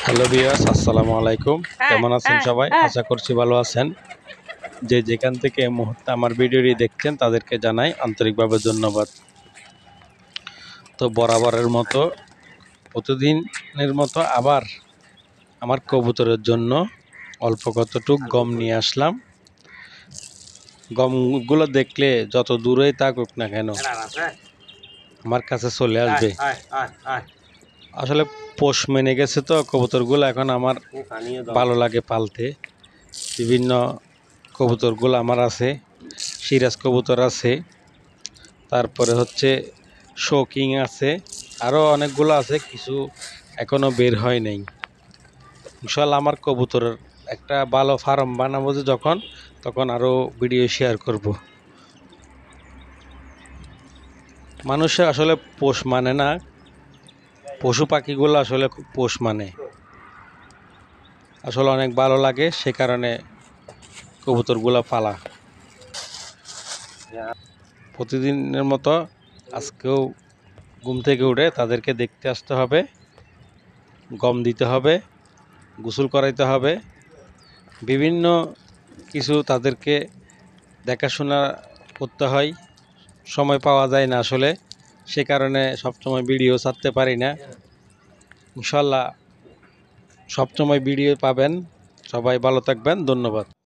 Hello viewers, আসসালামু আলাইকুম। কেমন আছেন সবাই? আশা করছি ভালো আছেন। যে যেখান থেকে এই মুহূর্তে আমার ভিডিওটি দেখছেন তাদেরকে জানাই আন্তরিকভাবে ধন্যবাদ। তো বরাবরের মতো প্রতিদিনের মতো আবার আমার কবুতরের জন্য অল্প কতটুক গম নিয়ে আসলাম। গমগুলো দেখলে যত দূরেই থাকুক না কেন আমার কাছে চলে আসবে। আসলে পোষ মেনে গেছে তো কবুতরগুলো, এখন আমার ভালো লাগে পালতে। বিভিন্ন কবুতরগুলো আমার আছে, সিরাজ কবুতর আছে, তারপরে হচ্ছে শৌকিং আছে, আরও অনেকগুলো আছে, কিছু এখনও বের হয় নাই। ইনশাল্লাহ আমার কবুতরের একটা ভালো ফার্ম বানাবো যে যখন, তখন আরও ভিডিও শেয়ার করব। মানুষে আসলে পোষ মানে না, পশু পাখিগুলো আসলে খুব পোষ মানে, আসলে অনেক ভালো লাগে, সে কারণে কবুতরগুলো পালা। প্রতিদিনের মতো আজকেও ঘুম থেকে উঠে তাদেরকে দেখতে আসতে হবে, গম দিতে হবে, গোসল করাইতে হবে, বিভিন্ন কিছু তাদেরকে দেখাশোনা করতে হয়। সময় পাওয়া যায় না আসলে, সে কারণে সবসময় ভিডিও ছাড়তে পারি না। ইনশাল্লাহ সবসময় ভিডিও পাবেন। সবাই ভালো থাকবেন, ধন্যবাদ।